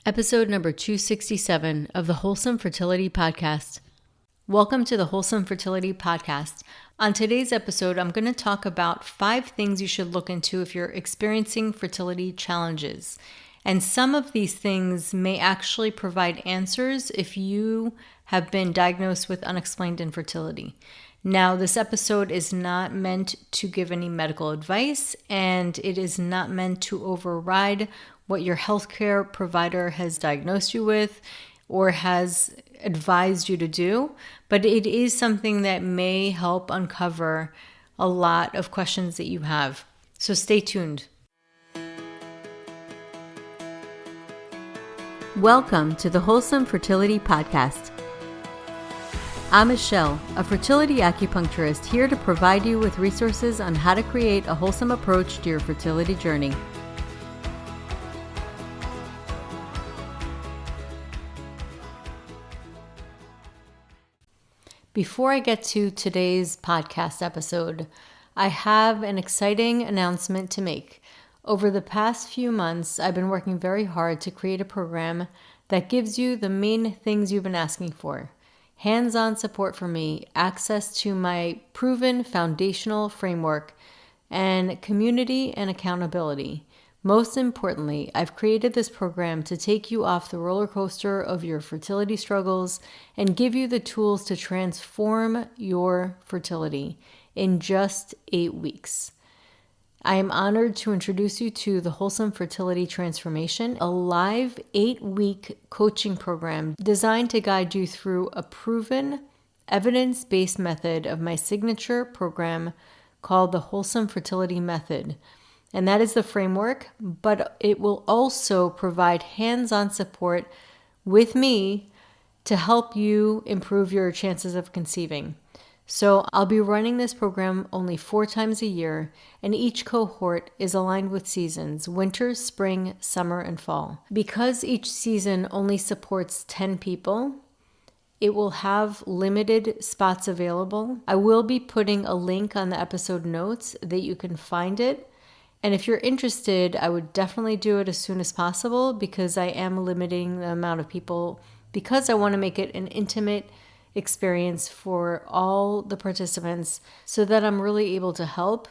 Episode number 267 of the Wholesome Fertility Podcast. Welcome to the Wholesome Fertility Podcast. On today's episode, I'm going to talk about 5 things you should look into if you're experiencing fertility challenges. And some of these things may actually provide answers if you have been diagnosed with unexplained infertility. Now, this episode is not meant to give any medical advice, and it is not meant to override what your healthcare provider has diagnosed you with or has advised you to do, but it is something that may help uncover a lot of questions that you have. So stay tuned. Welcome to the Wholesome Fertility Podcast. I'm Michelle, a fertility acupuncturist here to provide you with resources on how to create a wholesome approach to your fertility journey. Before I get to today's podcast episode, I have an exciting announcement to make. Over the past few months, I've been working very hard to create a program that gives you the main things you've been asking for. Hands-on support from me, access to my proven foundational framework, and community and accountability. Most importantly, I've created this program to take you off the roller coaster of your fertility struggles and give you the tools to transform your fertility in just 8 weeks. I am honored to introduce you to the Wholesome Fertility Transformation, a live 8-week coaching program designed to guide you through a proven, evidence-based method of my signature program called the Wholesome Fertility Method. And that is the framework, but it will also provide hands-on support with me to help you improve your chances of conceiving. So I'll be running this program only 4 times a year, and each cohort is aligned with seasons: winter, spring, summer, and fall. Because each season only supports 10 people, it will have limited spots available. I will be putting a link on the episode notes that you can find it. And if you're interested, I would definitely do it as soon as possible because I am limiting the amount of people because I want to make it an intimate experience for all the participants so that I'm really able to help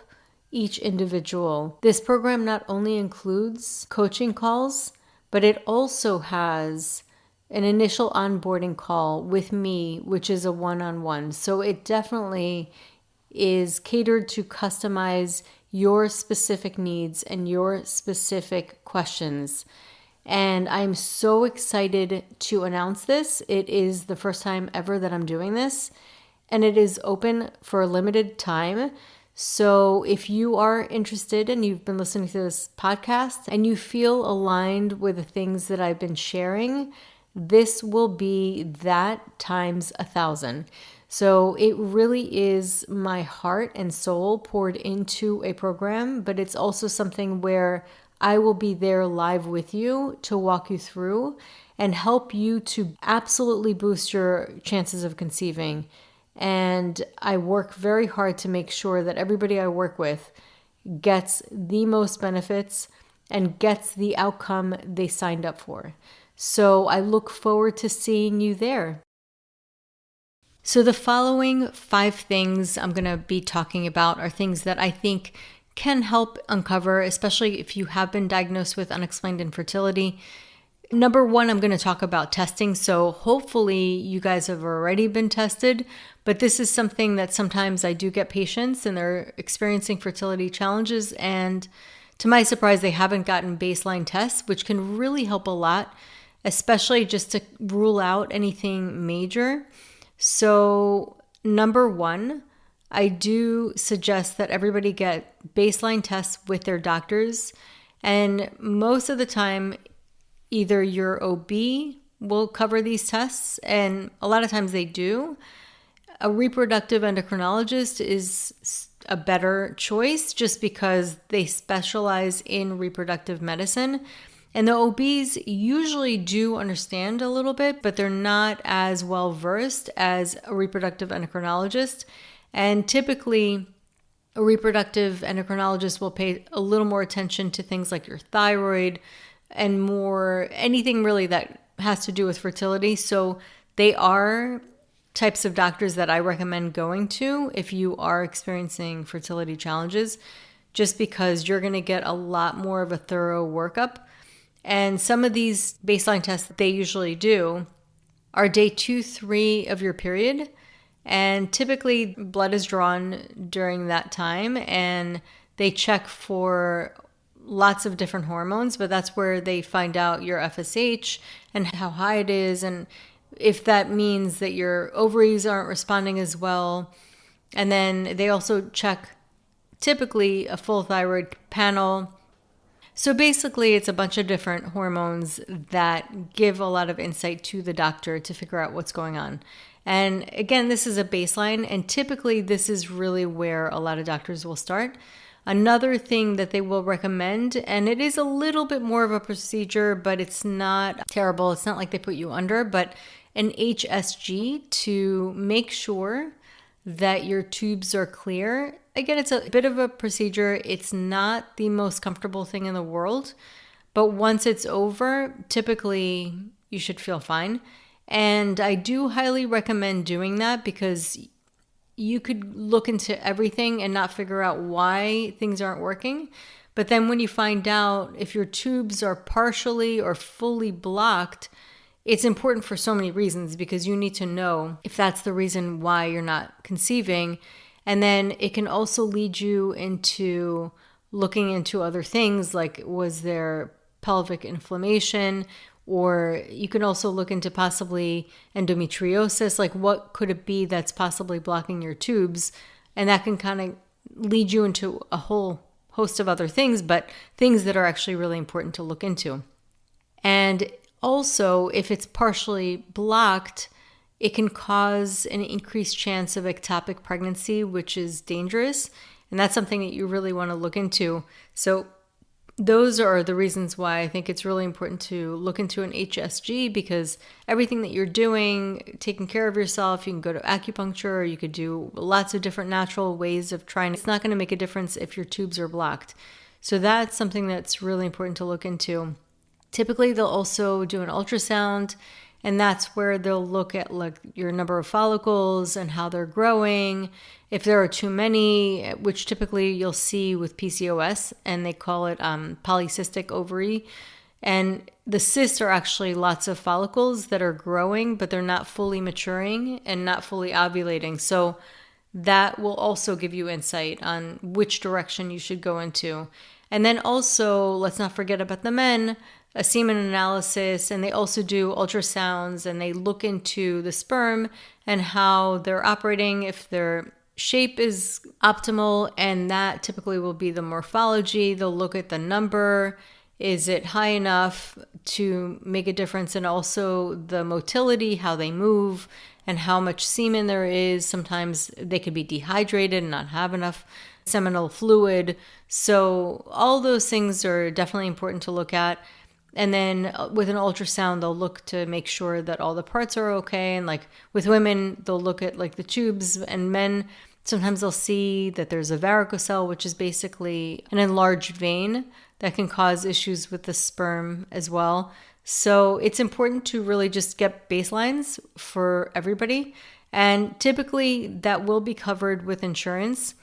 each individual. This program not only includes coaching calls, but it also has an initial onboarding call with me, which is a one-on-one. So it definitely is catered to customize your specific needs and your specific questions. And I'm so excited to announce this. It is the first time ever that I'm doing this, and it is open for a limited time. So if you are interested and you've been listening to this podcast and you feel aligned with the things that I've been sharing, this will be that times 1,000. So it really is my heart and soul poured into a program, but it's also something where I will be there live with you to walk you through and help you to absolutely boost your chances of conceiving. And I work very hard to make sure that everybody I work with gets the most benefits and gets the outcome they signed up for. So I look forward to seeing you there. So the following 5 things I'm going to be talking about are things that I think can help uncover, especially if you have been diagnosed with unexplained infertility. Number 1, I'm going to talk about testing. So hopefully you guys have already been tested, but this is something that sometimes I do get patients and they're experiencing fertility challenges, and to my surprise, they haven't gotten baseline tests, which can really help a lot, especially just to rule out anything major. So number 1, I do suggest that everybody get baseline tests with their doctors. And most of the time, either your OB will cover these tests, and a lot of times they do. A reproductive endocrinologist is a better choice just because they specialize in reproductive medicine. And the OBs usually do understand a little bit, but they're not as well versed as a reproductive endocrinologist. And typically, a reproductive endocrinologist will pay a little more attention to things like your thyroid, and more anything really that has to do with fertility. So they are types of doctors that I recommend going to if you are experiencing fertility challenges, just because you're going to get a lot more of a thorough workup. And some of these baseline tests that they usually do are day 2, 3 of your period. And typically blood is drawn during that time and they check for lots of different hormones, but that's where they find out your FSH and how high it is and if that means that your ovaries aren't responding as well. And then they also check typically a full thyroid panel. So basically, it's a bunch of different hormones that give a lot of insight to the doctor to figure out what's going on. And again, this is a baseline, and typically this is really where a lot of doctors will start. Another thing that they will recommend, and it is a little bit more of a procedure, but it's not terrible. It's not like they put you under, but an HSG to make sure that your tubes are clear. Again, it's a bit of a procedure. It's not the most comfortable thing in the world, but once it's over, typically you should feel fine. And I do highly recommend doing that because you could look into everything and not figure out why things aren't working. But then when you find out if your tubes are partially or fully blocked, it's important for so many reasons because you need to know if that's the reason why you're not conceiving. And then it can also lead you into looking into other things like, was there pelvic inflammation? Or you can also look into possibly endometriosis, like what could it be that's possibly blocking your tubes? And that can kind of lead you into a whole host of other things, but things that are actually really important to look into. And also, if it's partially blocked, it can cause an increased chance of ectopic pregnancy, which is dangerous. And that's something that you really want to look into. So those are the reasons why I think it's really important to look into an HSG, because everything that you're doing, taking care of yourself, you can go to acupuncture, or you could do lots of different natural ways of trying. It's not going to make a difference if your tubes are blocked. So that's something that's really important to look into. Typically, they'll also do an ultrasound, and that's where they'll look at like your number of follicles and how they're growing. If there are too many, which typically you'll see with PCOS, and they call it polycystic ovary. And the cysts are actually lots of follicles that are growing, but they're not fully maturing and not fully ovulating. So that will also give you insight on which direction you should go into. And then also, let's not forget about the men, a semen analysis, and they also do ultrasounds, and they look into the sperm and how they're operating, if their shape is optimal, and that typically will be the morphology. They'll look at the number. Is it high enough to make a difference? And also the motility, how they move, and how much semen there is. Sometimes they could be dehydrated and not have enough seminal fluid. So all those things are definitely important to look at. And then with an ultrasound, they'll look to make sure that all the parts are okay. And like with women, they'll look at like the tubes, and men, sometimes they'll see that there's a varicocele, which is basically an enlarged vein that can cause issues with the sperm as well. So it's important to really just get baselines for everybody. And typically that will be covered with insurance,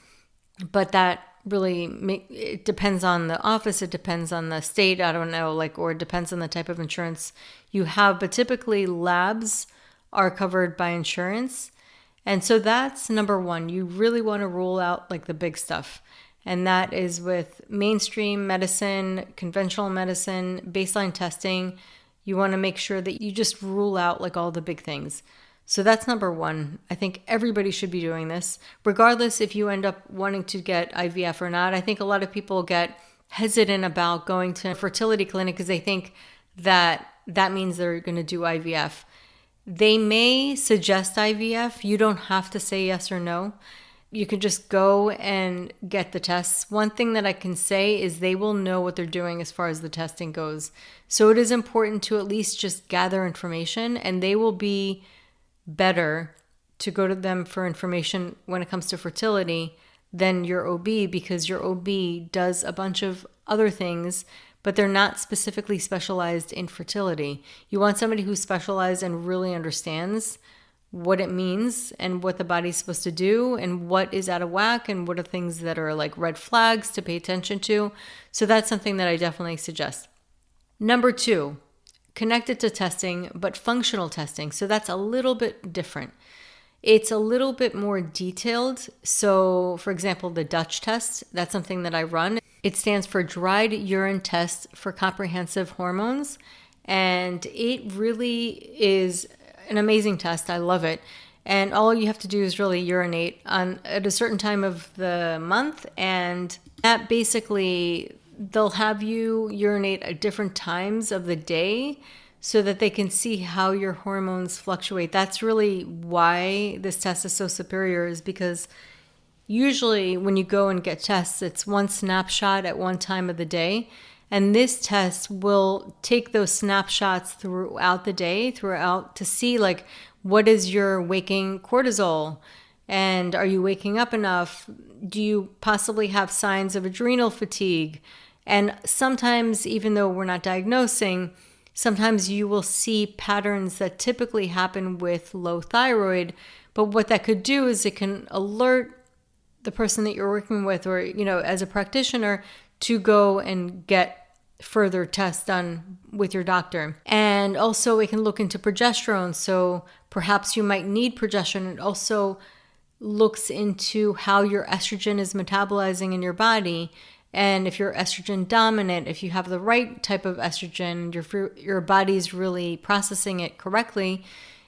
but that really it depends on the office, it depends on the state, I don't know, or it depends on the type of insurance you have, but typically labs are covered by insurance. And so that's number one. You really want to rule out like the big stuff. And that is with mainstream medicine, conventional medicine, baseline testing. You want to make sure that you just rule out like all the big things. So that's number one. I think everybody should be doing this, regardless if you end up wanting to get IVF or not. I think a lot of people get hesitant about going to a fertility clinic because they think that that means they're going to do IVF. They may suggest IVF. You don't have to say yes or no. You can just go and get the tests. One thing that I can say is they will know what they're doing as far as the testing goes. So it is important to at least just gather information, and they will be better to go to them for information when it comes to fertility than your OB, because your OB does a bunch of other things, but they're not specifically specialized in fertility. You want somebody who's specialized and really understands what it means and what the body's supposed to do and what is out of whack and what are things that are like red flags to pay attention to. So that's something that I definitely suggest. Number 2, connected to testing, but functional testing. So that's a little bit different. It's a little bit more detailed. So for example, the Dutch test, that's something that I run. It stands for Dried Urine Test for Comprehensive Hormones. And it really is an amazing test. I love it. And all you have to do is really urinate at a certain time of the month. And that basically, they'll have you urinate at different times of the day so that they can see how your hormones fluctuate. That's really why this test is so superior, is because usually when you go and get tests, it's one snapshot at one time of the day. And this test will take those snapshots throughout the day, to see like, what is your waking cortisol? And are you waking up enough? Do you possibly have signs of adrenal fatigue? And sometimes, even though we're not diagnosing, sometimes you will see patterns that typically happen with low thyroid. But what that could do is it can alert the person that you're working with, or, as a practitioner, to go and get further tests done with your doctor. And also it can look into progesterone. So perhaps you might need progesterone. It also looks into how your estrogen is metabolizing in your body. And if you're estrogen dominant, if you have the right type of estrogen, your body's really processing it correctly.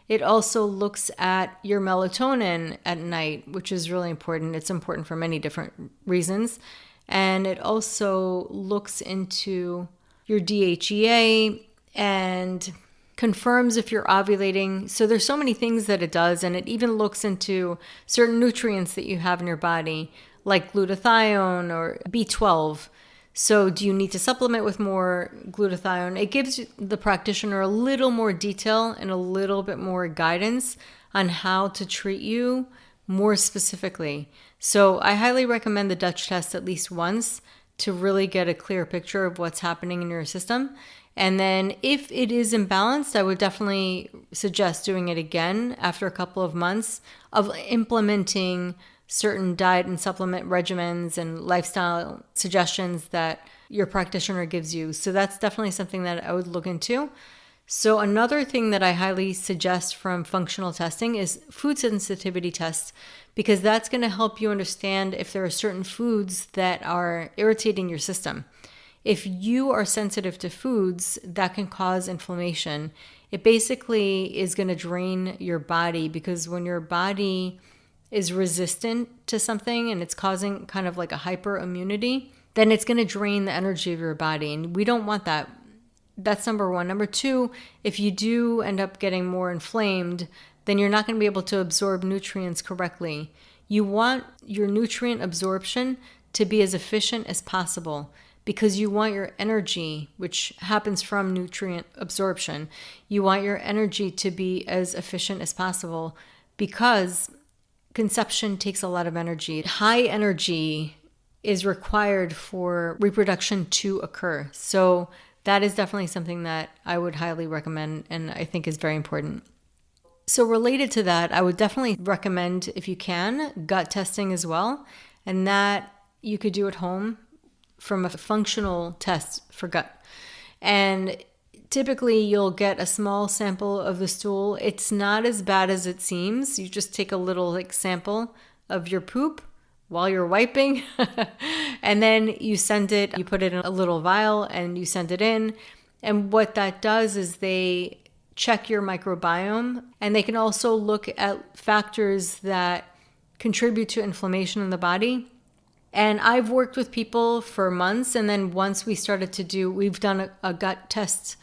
It also looks at your melatonin at night, which is really important. It's important for many different reasons. And it also looks into your DHEA and confirms if you're ovulating. So there's so many things that it does. And it even looks into certain nutrients that you have in your body, like glutathione or B12. So do you need to supplement with more glutathione? It gives the practitioner a little more detail and a little bit more guidance on how to treat you more specifically. So I highly recommend the Dutch test at least once to really get a clear picture of what's happening in your system. And then if it is imbalanced, I would definitely suggest doing it again after a couple of months of implementing certain diet and supplement regimens and lifestyle suggestions that your practitioner gives you. So that's definitely something that I would look into. So another thing that I highly suggest from functional testing is food sensitivity tests, because that's going to help you understand if there are certain foods that are irritating your system. If you are sensitive to foods, that can cause inflammation. It basically is going to drain your body, because when your body is resistant to something and it's causing kind of like a hyperimmunity, then it's going to drain the energy of your body. And we don't want that. That's number 1. Number 2, if you do end up getting more inflamed, then you're not going to be able to absorb nutrients correctly. You want your nutrient absorption to be as efficient as possible, because you want your energy, which happens from nutrient absorption, you want your energy to be as efficient as possible, because conception takes a lot of energy. High energy is required for reproduction to occur. So that is definitely something that I would highly recommend and I think is very important. So related to that, I would definitely recommend, if you can, gut testing as well. And that you could do at home from a functional test for gut. And typically you'll get a small sample of the stool. It's not as bad as it seems. You just take a little sample of your poop while you're wiping and then you put it in a little vial and you send it in. And what that does is they check your microbiome, and they can also look at factors that contribute to inflammation in the body. And I've worked with people for months, and then once we've done a gut test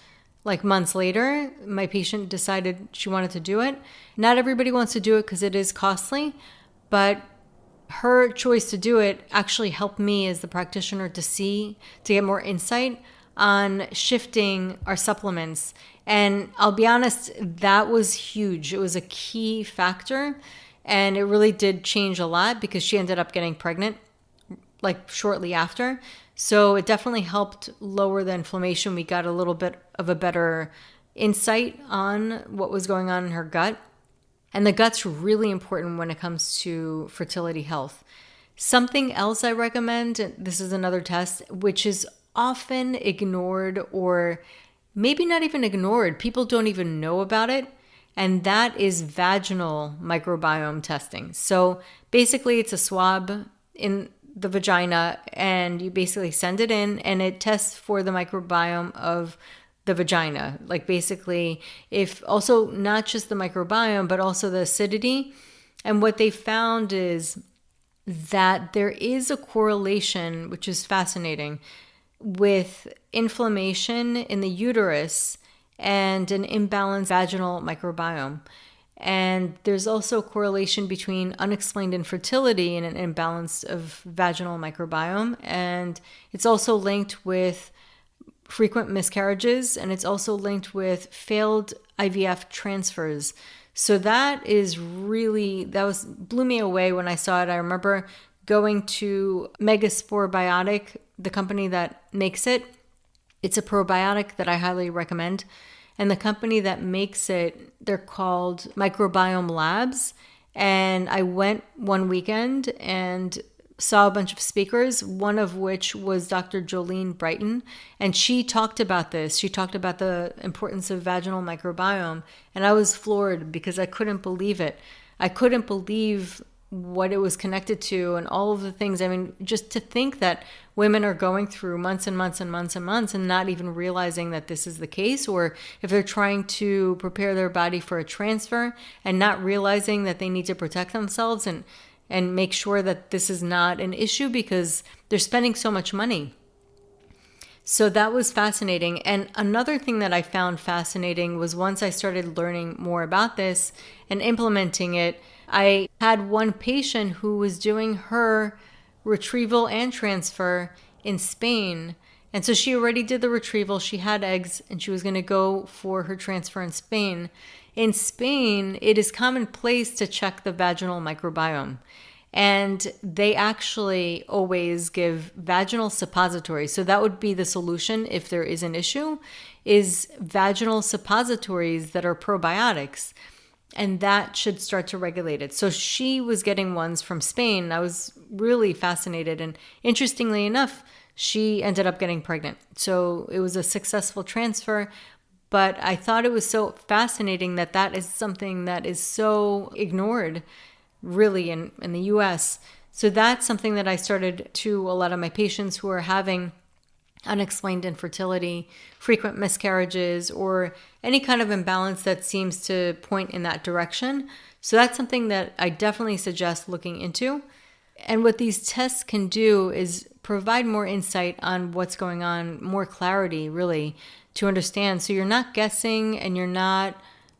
like months later, my patient decided she wanted to do it. Not everybody wants to do it because it is costly, but her choice to do it actually helped me as the practitioner to get more insight on shifting our supplements. And I'll be honest, that was huge. It was a key factor, and it really did change a lot, because she ended up getting pregnant like shortly after. So it definitely helped lower the inflammation. We got a little bit of a better insight on what was going on in her gut. And the gut's really important when it comes to fertility health. Something else I recommend, this is another test, which is often ignored, or maybe not even ignored. People don't even know about it. And that is vaginal microbiome testing. So basically it's a swab in the vagina, and you basically send it in and it tests for the microbiome of the vagina. Like basically, if also not just the microbiome, but also the acidity. And what they found is that there is a correlation, which is fascinating, with inflammation in the uterus and an imbalanced vaginal microbiome. And there's also a correlation between unexplained infertility and an imbalance of vaginal microbiome. And it's also linked with frequent miscarriages, and it's also linked with failed IVF transfers. So that blew me away when I saw it. I remember going to Megaspore Biotic, the company that makes it. It's a probiotic that I highly recommend. And the company that makes it, they're called Microbiome Labs. And I went one weekend and saw a bunch of speakers, one of which was Dr. Jolene Brighton. And she talked about this. She talked about the importance of vaginal microbiome. And I was floored because I couldn't believe it. I couldn't believe what it was connected to and all of the things. I mean, just to think that women are going through months and months and months and months and not even realizing that this is the case, or if they're trying to prepare their body for a transfer and not realizing that they need to protect themselves and make sure that this is not an issue because they're spending so much money. So that was fascinating. And another thing that I found fascinating was once I started learning more about this and implementing it, I had one patient who was doing her retrieval and transfer in Spain. And so she already did the retrieval. She had eggs and she was going to go for her transfer in Spain. In Spain, it is commonplace to check the vaginal microbiome. And they actually always give vaginal suppositories. So that would be the solution if there is an issue, is vaginal suppositories that are probiotics. And that should start to regulate it. So she was getting ones from Spain. I was really fascinated. And interestingly enough, she ended up getting pregnant. So it was a successful transfer. But I thought it was so fascinating that that is something that is so ignored, really, in the US. So that's something that I started to a lot of my patients who are having unexplained infertility, frequent miscarriages, or any kind of imbalance that seems to point in that direction. So that's something that I definitely suggest looking into. And what these tests can do is provide more insight on what's going on, more clarity, really, to understand. So you're not guessing and you're not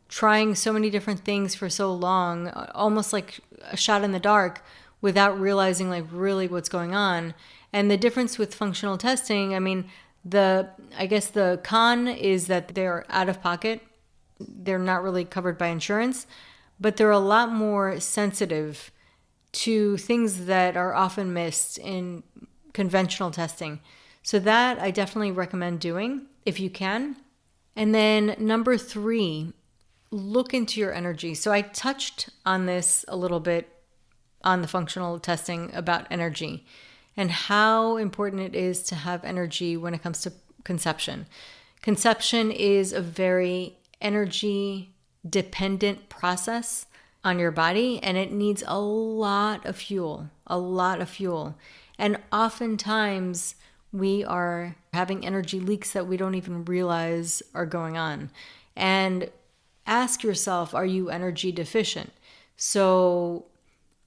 trying so many different things for so long, almost like a shot in the dark without realizing like really what's going on. And the difference with functional testing, I mean, I guess the con is that they're out of pocket. They're not really covered by insurance, but they're a lot more sensitive to things that are often missed in conventional testing. So that I definitely recommend doing if you can. And then number 3, look into your energy. So I touched on this a little bit on the functional testing about energy and how important it is to have energy when it comes to conception. Conception is a very energy dependent process on your body, and it needs a lot of fuel. And oftentimes we are having energy leaks that we don't even realize are going on. And ask yourself, are you energy deficient? So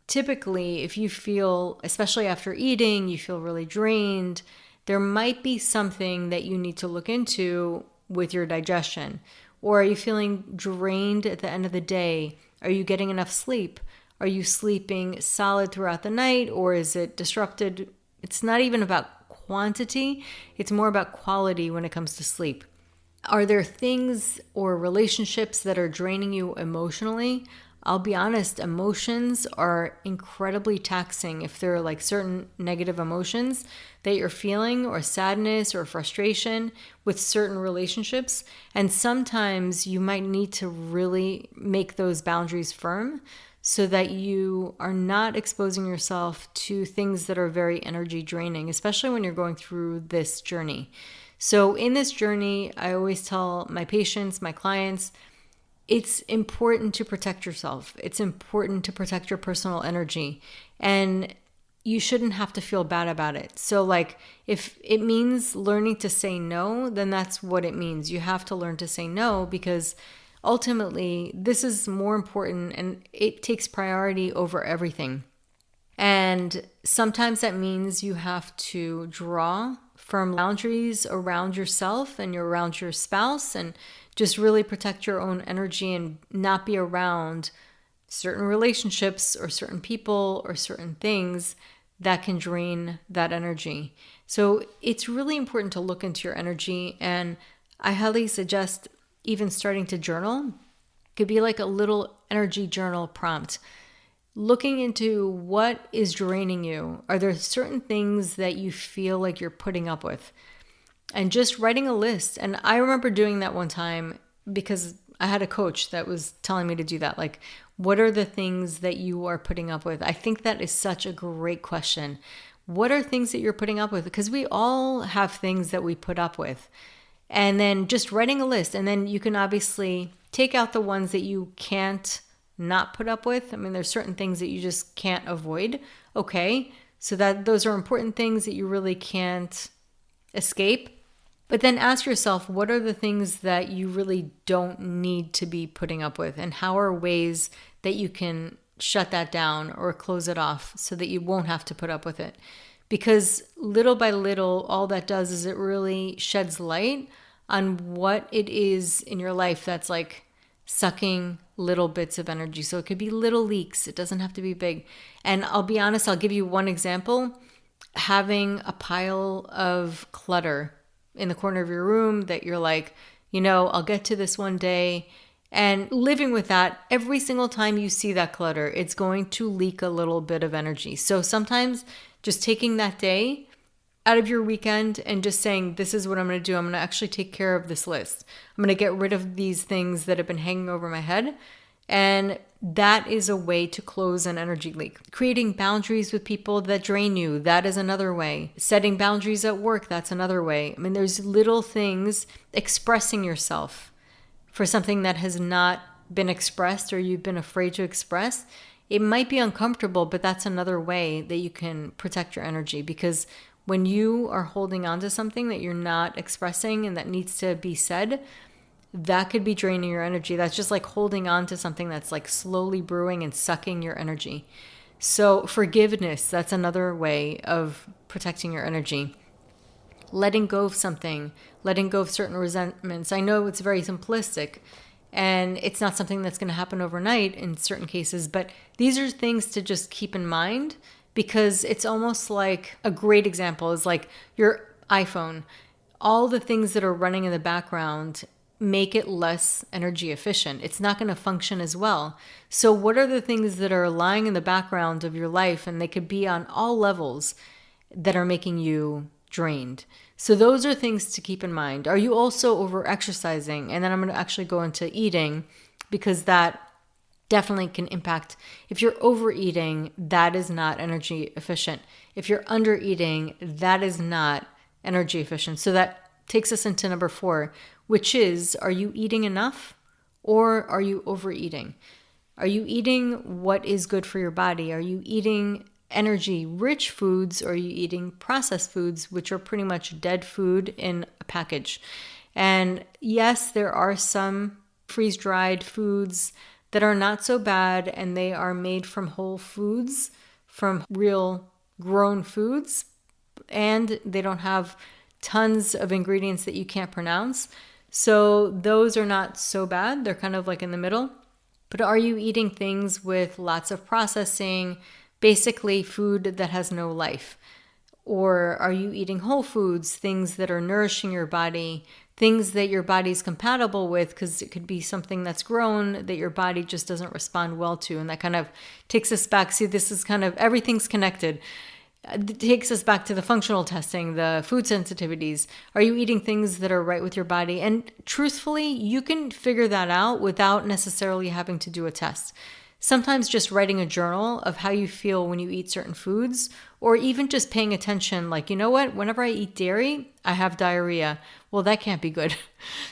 typically, if you feel, especially after eating, you feel really drained, there might be something that you need to look into with your digestion. Or are you feeling drained at the end of the day? Are you getting enough sleep? Are you sleeping solid throughout the night, or is it disrupted? It's not even about quantity, it's more about quality when it comes to sleep. Are there things or relationships that are draining you emotionally? I'll be honest, emotions are incredibly taxing. If there are like certain negative emotions that you're feeling, or sadness or frustration with certain relationships, and sometimes you might need to really make those boundaries firm so that you are not exposing yourself to things that are very energy draining, especially when you're going through this journey. So in this journey, I always tell my patients, my clients, it's important to protect yourself. It's important to protect your personal energy. And you shouldn't have to feel bad about it. So like if it means learning to say no, then that's what it means. You have to learn to say no, because ultimately this is more important and it takes priority over everything. And sometimes that means you have to draw firm boundaries around yourself and around your spouse, and just really protect your own energy and not be around certain relationships or certain people or certain things that can drain that energy. So it's really important to look into your energy, and I highly suggest even starting to journal. It could be like a little energy journal prompt. Looking into what is draining you. Are there certain things that you feel like you're putting up with? And just writing a list. And I remember doing that one time because I had a coach that was telling me to do that. Like, what are the things that you are putting up with? I think that is such a great question. What are things that you're putting up with? Because we all have things that we put up with. And then just writing a list. And then you can obviously take out the ones that you can't not put up with. I mean, there's certain things that you just can't avoid. Okay. So that those are important things that you really can't escape. But then ask yourself, what are the things that you really don't need to be putting up with? And how are ways that you can shut that down or close it off so that you won't have to put up with it? Because little by little, all that does is it really sheds light on what it is in your life that's like sucking little bits of energy. So it could be little leaks. It doesn't have to be big. And I'll be honest, I'll give you one example. Having a pile of clutter in the corner of your room that you're like, I'll get to this one day. And living with that, every single time you see that clutter, it's going to leak a little bit of energy. So sometimes just taking that day out of your weekend and just saying, this is what I'm going to do. I'm going to actually take care of this list. I'm going to get rid of these things that have been hanging over my head. And that is a way to close an energy leak. Creating boundaries with people that drain you, that is another way. Setting boundaries at work, that's another way. I mean, there's little things. Expressing yourself for something that has not been expressed or you've been afraid to express. It might be uncomfortable, but that's another way that you can protect your energy, because when you are holding on to something that you're not expressing and that needs to be said, that could be draining your energy. That's just like holding on to something that's like slowly brewing and sucking your energy. So forgiveness, that's another way of protecting your energy. Letting go of something, letting go of certain resentments. I know it's very simplistic and it's not something that's going to happen overnight in certain cases, but these are things to just keep in mind. Because it's almost like a great example is like your iPhone. All the things that are running in the background make it less energy efficient. It's not going to function as well. So what are the things that are lying in the background of your life, and they could be on all levels, that are making you drained? So those are things to keep in mind. Are you also over exercising? And then I'm going to actually go into eating, because that definitely can impact. If you're overeating, that is not energy efficient. If you're undereating, that is not energy efficient. So that takes us into number 4, which is, are you eating enough or are you overeating? Are you eating what is good for your body? Are you eating energy-rich foods, or are you eating processed foods, which are pretty much dead food in a package? And yes, there are some freeze-dried foods that are not so bad, and they are made from whole foods, from real grown foods, and they don't have tons of ingredients that you can't pronounce. So those are not so bad. They're kind of like in the middle. But are you eating things with lots of processing, basically food that has no life? Or are you eating whole foods, things that are nourishing your body, things that your body's compatible with, because it could be something that's grown that your body just doesn't respond well to. And that kind of takes us back. See, this is kind of, everything's connected. It takes us back to the functional testing, the food sensitivities. Are you eating things that are right with your body? And truthfully, you can figure that out without necessarily having to do a test. Sometimes just writing a journal of how you feel when you eat certain foods, or even just paying attention, like, you know what, whenever I eat dairy, I have diarrhea. Well, that can't be good.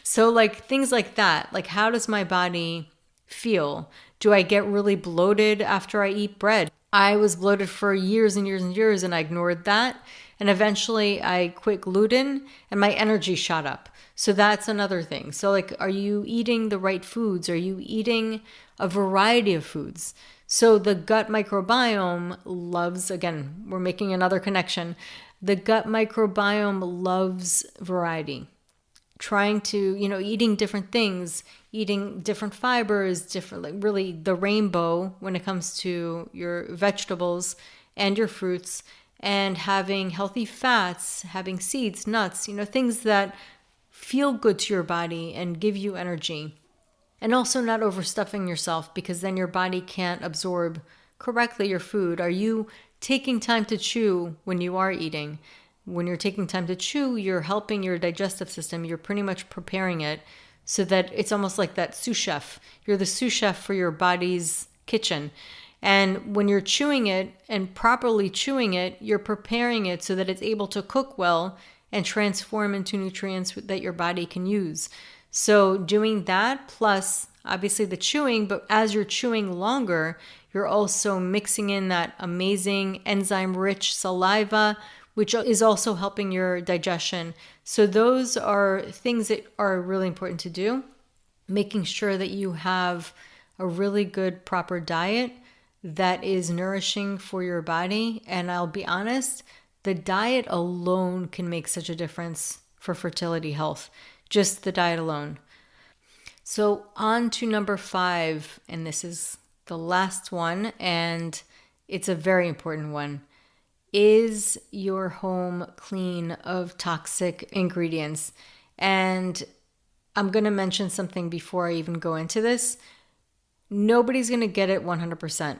So like things like that, like how does my body feel? Do I get really bloated after I eat bread? I was bloated for years and years and years, and I ignored that. And eventually I quit gluten and my energy shot up. So that's another thing. So like, are you eating the right foods? Are you eating a variety of foods? So the gut microbiome loves, again, we're making another connection. The gut microbiome loves variety. Trying to, eating different things, eating different fibers, different, like really the rainbow when it comes to your vegetables and your fruits, and having healthy fats, having seeds, nuts, things that feel good to your body and give you energy. And also not overstuffing yourself, because then your body can't absorb correctly your food. Are you taking time to chew when you are eating? When you're taking time to chew, you're helping your digestive system. You're pretty much preparing it so that it's almost like that sous chef. You're the sous chef for your body's kitchen. And when you're chewing it and properly chewing it, you're preparing it so that it's able to cook well and transform into nutrients that your body can use. So doing that, plus obviously the chewing, but as you're chewing longer, you're also mixing in that amazing enzyme-rich saliva, which is also helping your digestion. So those are things that are really important to do. Making sure that you have a really good, proper diet that is nourishing for your body. And I'll be honest, the diet alone can make such a difference for fertility health. Just the diet alone. So on to number 5, and this is the last one, and it's a very important one. Is your home clean of toxic ingredients? And I'm going to mention something before I even go into this. Nobody's going to get it 100%.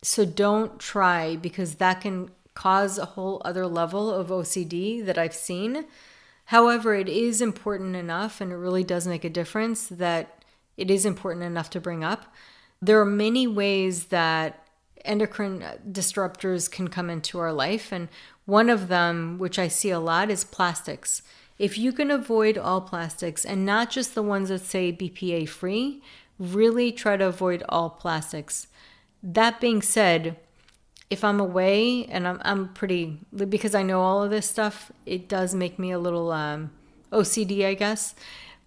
So don't try, because that can cause a whole other level of OCD that I've seen. However, it is important enough, and it really does make a difference, that it is important enough to bring up. There are many ways that endocrine disruptors can come into our life, and one of them, which I see a lot, is plastics. If you can avoid all plastics, and not just the ones that say BPA free, really try to avoid all plastics. That being said, if I'm away, and I'm pretty, because I know all of this stuff, it does make me a little OCD, I guess.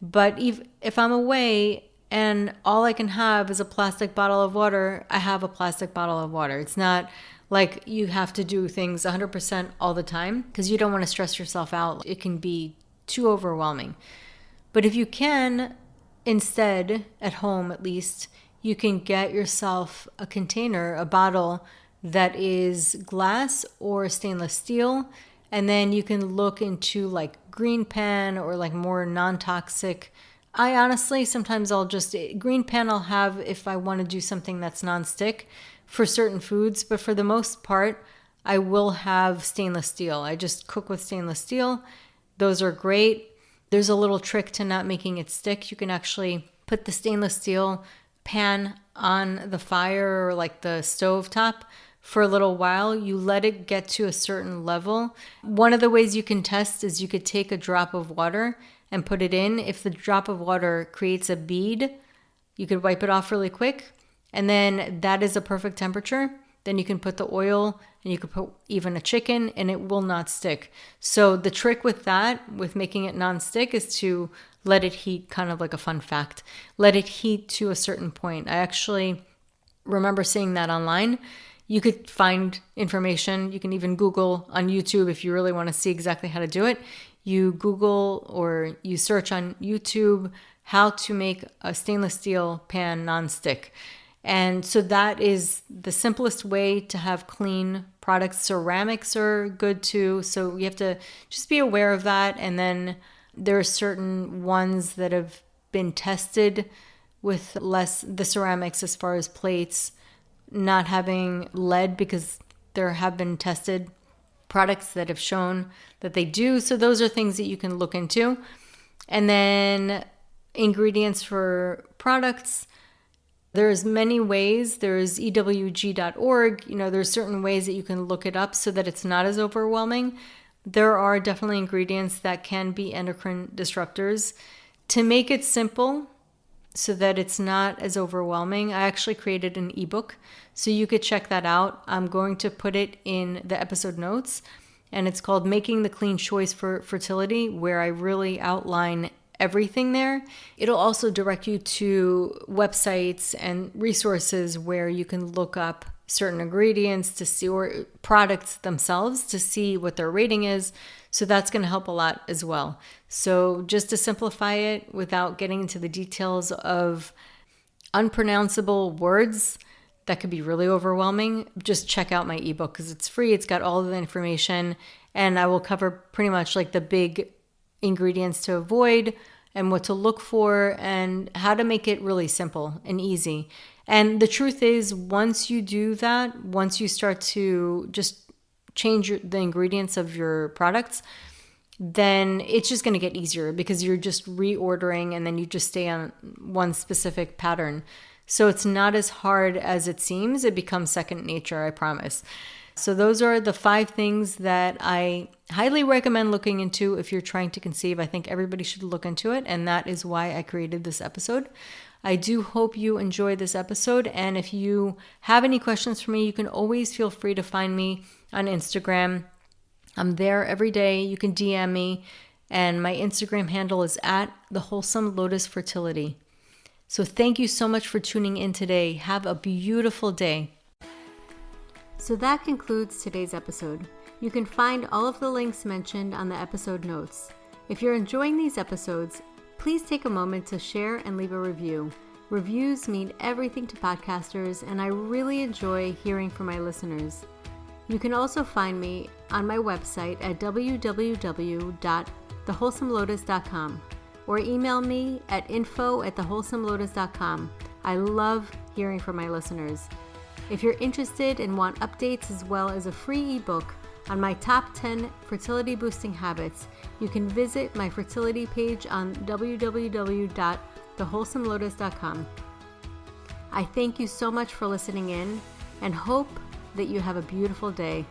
But if I'm away and all I can have is a plastic bottle of water, I have a plastic bottle of water. It's not like you have to do things 100% all the time, because you don't want to stress yourself out. It can be too overwhelming. But if you can, instead, at home at least, you can get yourself a container, a bottle that is glass or stainless steel, and then you can look into like green pan or like more non-toxic. I honestly, sometimes green pan I'll have if I want to do something that's non-stick for certain foods, but for the most part, I will have stainless steel. I just cook with stainless steel. Those are great. There's a little trick to not making it stick. You can actually put the stainless steel pan on the fire or like the stove top for a little while. You let it get to a certain level. One of the ways you can test is you could take a drop of water and put it in. If the drop of water creates a bead, you could wipe it off really quick. And then that is a perfect temperature. Then you can put the oil, and you could put even a chicken, and it will not stick. So the trick with that, with making it non-stick, is to let it heat, kind of like a fun fact. Let it heat to a certain point. I actually remember seeing that online. You could find information. You can even Google on YouTube if you really want to see exactly how to do it. You Google or you search on YouTube how to make a stainless steel pan non-stick. And so that is the simplest way to have clean products. Ceramics are good too. So you have to just be aware of that. And then There are certain ones that have been tested with less the ceramics as far as plates, not having lead, because there have been tested products that have shown that they do. So those are things that you can look into. And then ingredients for products. There's many ways. There's ewg.org. There's certain ways that you can look it up so that it's not as overwhelming. There are definitely ingredients that can be endocrine disruptors. To make it simple so that it's not as overwhelming, I actually created an ebook, so you could check that out. I'm going to put it in the episode notes, and it's called Making the Clean Choice for Fertility, where I really outline everything there. It'll also direct you to websites and resources where you can look up certain ingredients to see, or products themselves to see what their rating is. So that's going to help a lot as well. So just to simplify it without getting into the details of unpronounceable words that could be really overwhelming, just check out my ebook because it's free. It's got all of the information, and I will cover pretty much like the big ingredients to avoid and what to look for and how to make it really simple and easy. And the truth is, once you do that, once you start to just change the ingredients of your products, then it's just going to get easier because you're just reordering and then you just stay on one specific pattern. So it's not as hard as it seems. It becomes second nature, I promise. So those are the 5 things that I highly recommend looking into if you're trying to conceive. I think everybody should look into it, and that is why I created this episode. I do hope you enjoyed this episode, and if you have any questions for me, you can always feel free to find me on Instagram. I'm there every day. You can DM me, and my Instagram handle is @thewholesomelotusfertility. So thank you so much for tuning in today. Have a beautiful day. So that concludes today's episode. You can find all of the links mentioned on the episode notes. If you're enjoying these episodes, please take a moment to share and leave a review. Reviews mean everything to podcasters, and I really enjoy hearing from my listeners. You can also find me on my website at www.thewholesomelotus.com or email me at info@thewholesomelotus.com. I love hearing from my listeners. If you're interested and want updates as well as a free ebook on my top 10 fertility boosting habits, you can visit my fertility page on www.thewholesomelotus.com. I thank you so much for listening in and hope that you have a beautiful day.